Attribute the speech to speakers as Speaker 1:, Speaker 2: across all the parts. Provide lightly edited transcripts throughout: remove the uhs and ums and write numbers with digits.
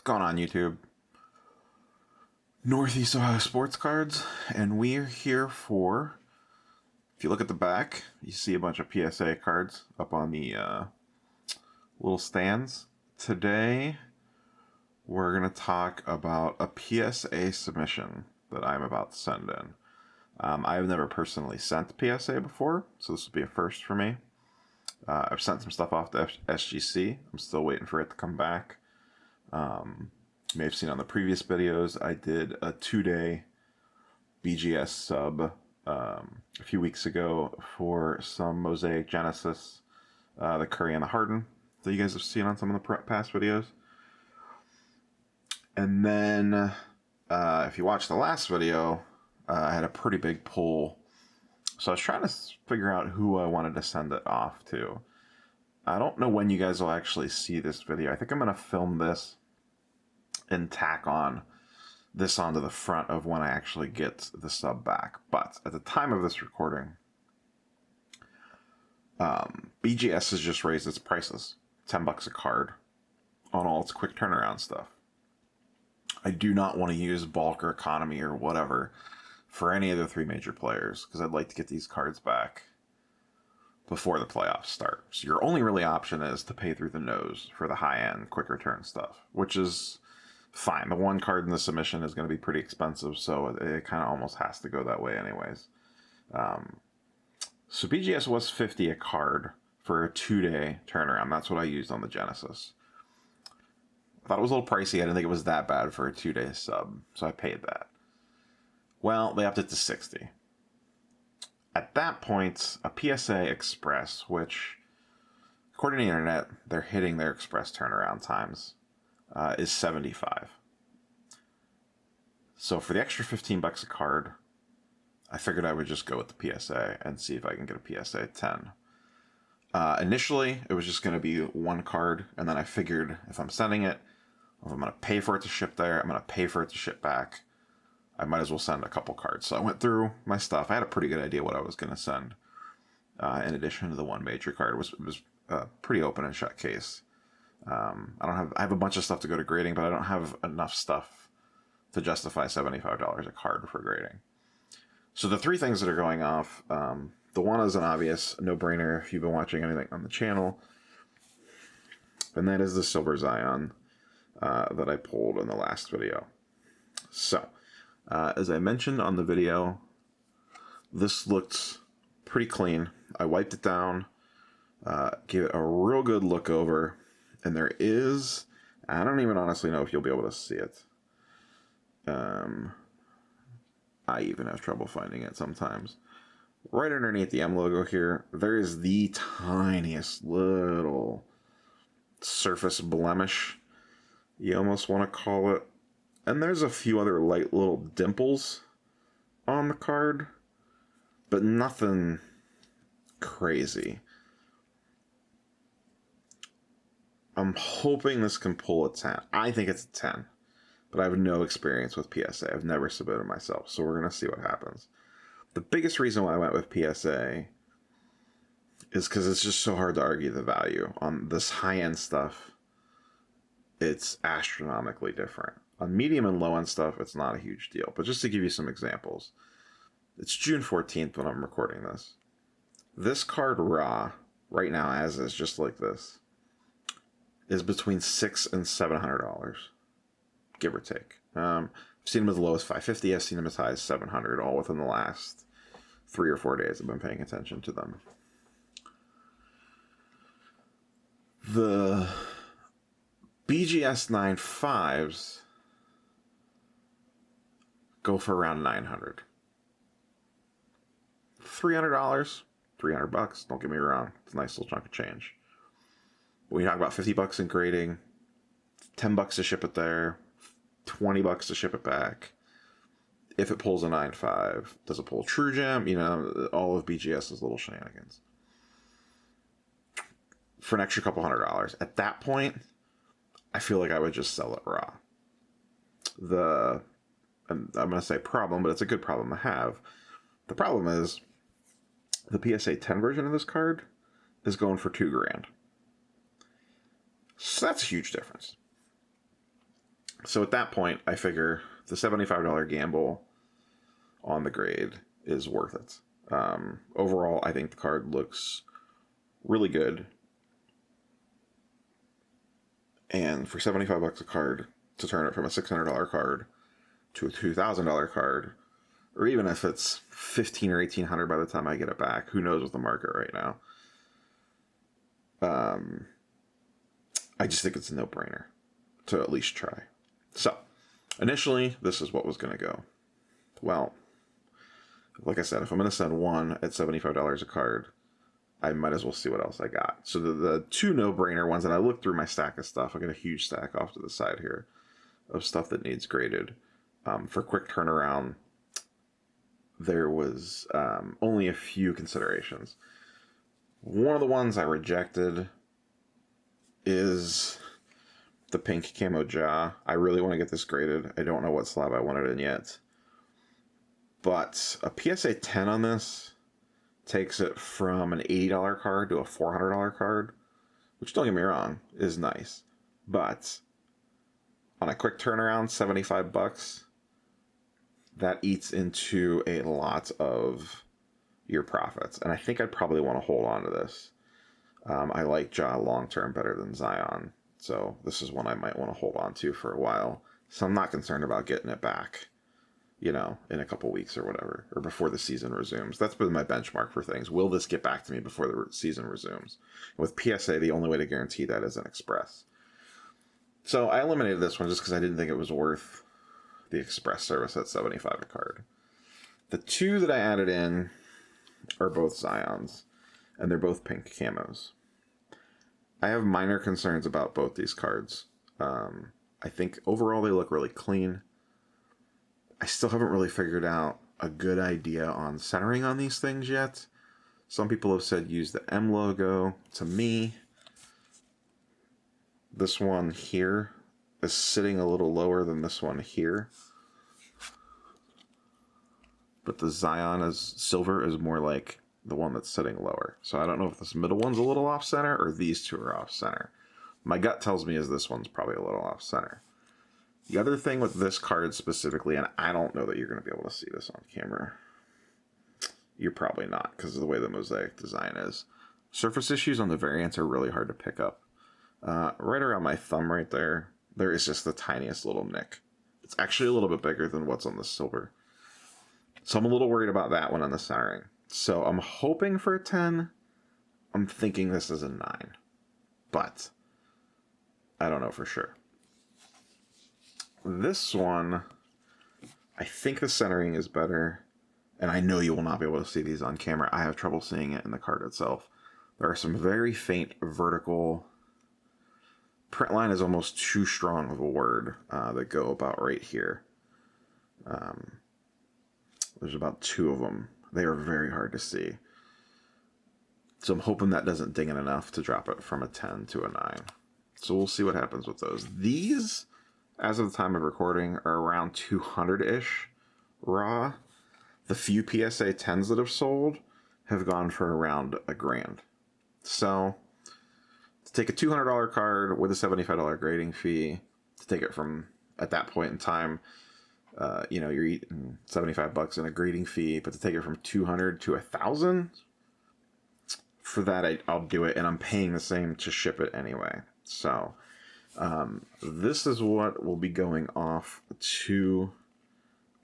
Speaker 1: What's going on, YouTube? Northeast Ohio Sports Cards, and we're here for, if you look at the back, you see a bunch of PSA cards up on the little stands. Today, we're going to talk about a PSA submission that I'm about to send in. I've never personally sent PSA before, so this will be a first for me. I've sent some stuff off to SGC. I'm still waiting for it to come back. You may have seen on the previous videos, I did a 2-day BGS sub a few weeks ago for some Mosaic Genesis, the Curry and the Harden that you guys have seen on some of the past videos. And then, if you watched the last video, I had a pretty big pull. So I was trying to figure out who I wanted to send it off to. I don't know when you guys will actually see this video. I think I'm going to film this and tack on this onto the front of when I actually get the sub back. But at the time of this recording, BGS has just raised its prices, $10 a card, on all its quick turnaround stuff. I do not want to use bulk or economy or whatever for any of the three major players, because I'd like to get these cards back before the playoffs start. So your only really option is to pay through the nose for the high-end quick return stuff, which is fine. The one card in the submission is going to be pretty expensive, so it kind of almost has to go that way anyways. So BGS was $50 a card for a 2-day turnaround. That's what I used on the Genesis. I thought it was a little pricey. I didn't think it was that bad for a 2-day sub, so I paid that. Well, they upped it to $60. At that point, a PSA Express, which, according to the internet, they're hitting their Express turnaround times, is $75. So for the extra $15 a card, I figured I would just go with the PSA and see if I can get a PSA 10. Initially, it was just going to be one card, and then I figured if I'm sending it, if I'm going to pay for it to ship there, I'm going to pay for it to ship back, I might as well send a couple cards. So I went through my stuff. I had a pretty good idea what I was going to send. In addition to the one major card, it was a pretty open and shut case. I have a bunch of stuff to go to grading, but I don't have enough stuff to justify $75 a card for grading. So the three things that are going off, the one is an obvious no-brainer if you've been watching anything on the channel, and that is the Silver Zion that I pulled in the last video. So, as I mentioned on the video, this looked pretty clean. I wiped it down, gave it a real good look over, and there is, I don't even honestly know if you'll be able to see it. I even have trouble finding it sometimes. Right underneath the M logo here, there is the tiniest little surface blemish, you almost want to call it. And there's a few other light little dimples on the card, but nothing crazy. I'm hoping this can pull a 10. I think it's a 10, but I have no experience with PSA. I've never submitted myself, so we're going to see what happens. The biggest reason why I went with PSA is because it's just so hard to argue the value. On this high-end stuff, it's astronomically different. On medium and low-end stuff, it's not a huge deal. But just to give you some examples, it's June 14th when I'm recording this. This card raw, right now as is, just like this, is between $600 and $700, give or take. I've seen them as low as $550. I've seen them as high as $700, all within the last 3 or 4 days I've been paying attention to them. The BGS 9.5s go for around $900. $300, $300, don't get me wrong. It's a nice little chunk of change. When you talk about $50 in grading, $10 to ship it there, $20 to ship it back. If it pulls a 9.5, does it pull a True Gem? You know, all of BGS's little shenanigans. For an extra couple $100. At that point, I feel like I would just sell it raw. I'm going to say problem, but it's a good problem to have. The problem is, the PSA 10 version of this card is going for $2,000. So that's a huge difference. So at that point, I figure the $75 gamble on the grade is worth it. Overall, I think the card looks really good. And for $75 a card, to turn it from a $600 card to a $2,000 card, or even if it's $1,500 or $1,800 by the time I get it back, who knows with the market right now. I just think it's a no-brainer to at least try. So, initially, this is what was going to go. Well, like I said, if I'm going to send one at $75 a card, I might as well see what else I got. So the two no-brainer ones, and I looked through my stack of stuff. I got a huge stack off to the side here of stuff that needs graded. For quick turnaround, there was only a few considerations. One of the ones I rejected is the pink camo jaw. I really want to get this graded. I don't know what slab I want it in yet. But a PSA 10 on this takes it from an $80 card to a $400 card, which, don't get me wrong, is nice. But on a quick turnaround, $75, that eats into a lot of your profits. And I think I'd probably want to hold on to this. I like jaw long-term better than Zion, so this is one I might want to hold on to for a while. So I'm not concerned about getting it back, in a couple weeks or whatever, or before the season resumes. That's been my benchmark for things. Will this get back to me before the season resumes? With PSA, the only way to guarantee that is an express. So I eliminated this one just because I didn't think it was worth the express service at $75 a card. The two that I added in are both Zions, and they're both pink camos. I have minor concerns about both these cards. I think overall they look really clean. I still haven't really figured out a good idea on centering on these things yet. Some people have said use the M logo. To me, this one here is sitting a little lower than this one here. But the Zion is silver is more like the one that's sitting lower. So I don't know if this middle one's a little off center or these two are off center. My gut tells me is this one's probably a little off center. The other thing with this card specifically, and I don't know that you're going to be able to see this on camera. You're probably not because of the way the Mosaic design is. Surface issues on the variants are really hard to pick up. Right around my thumb right there, there is just the tiniest little nick. It's actually a little bit bigger than what's on the silver. So I'm a little worried about that one on the centering. So I'm hoping for a 10. I'm thinking this is a 9. But I don't know for sure. This one, I think the centering is better. And I know you will not be able to see these on camera. I have trouble seeing it in the card itself. There are some very faint vertical... Print line is almost too strong of a word that go about right here. There's about 2 of them. They are very hard to see. So I'm hoping that doesn't ding it enough to drop it from a 10 to a 9. So we'll see what happens with those. These, as of the time of recording, are around 200-ish raw. The few PSA 10s that have sold have gone for around $1,000. So to take a $200 card with a $75 grading fee, to take it from, at that point in time, you're eating $75 in a grading fee, but to take it from 200 to 1,000, for that I'll do it, and I'm paying the same to ship it anyway. So this is what will be going off to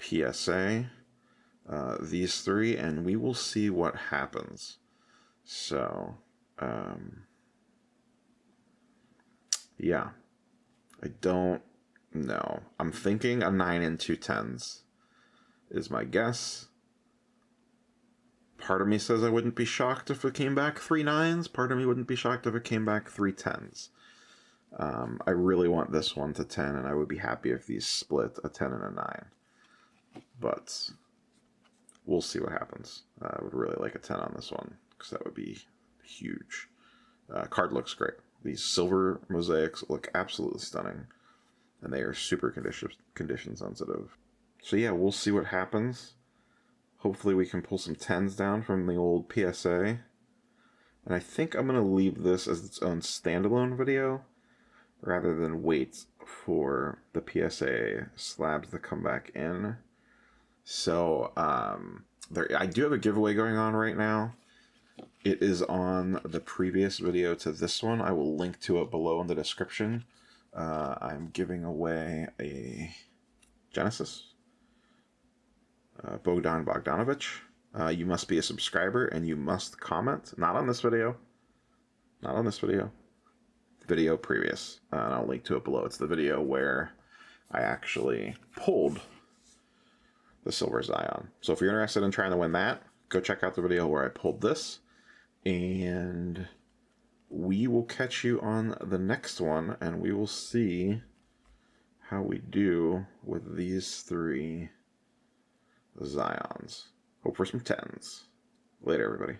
Speaker 1: PSA, these 3, and we will see what happens. So yeah, I don't know. I'm thinking a 9 and 2 10s is my guess. Part of me says I wouldn't be shocked if it came back 3 9s. Part of me wouldn't be shocked if it came back 3 10s. I really want this one to 10, and I would be happy if these split a 10 and a 9. But we'll see what happens. I would really like a 10 on this one, because that would be huge. Card looks great. These silver mosaics look absolutely stunning, and they are super condition sensitive. So yeah, we'll see what happens. Hopefully we can pull some 10s down from the old PSA. And I think I'm going to leave this as its own standalone video, rather than wait for the PSA slabs to come back in. So I do have a giveaway going on right now. It is on the previous video to this one. I will link to it below in the description. I'm giving away a Genesis, Bogdan Bogdanovich. You must be a subscriber and you must comment. Not on this video. Not on this video. Video previous. And I'll link to it below. It's the video where I actually pulled the Silver Zion. So if you're interested in trying to win that, go check out the video where I pulled this. And we will catch you on the next one, and we will see how we do with these 3 Zions. Hope for some 10s. Later, everybody.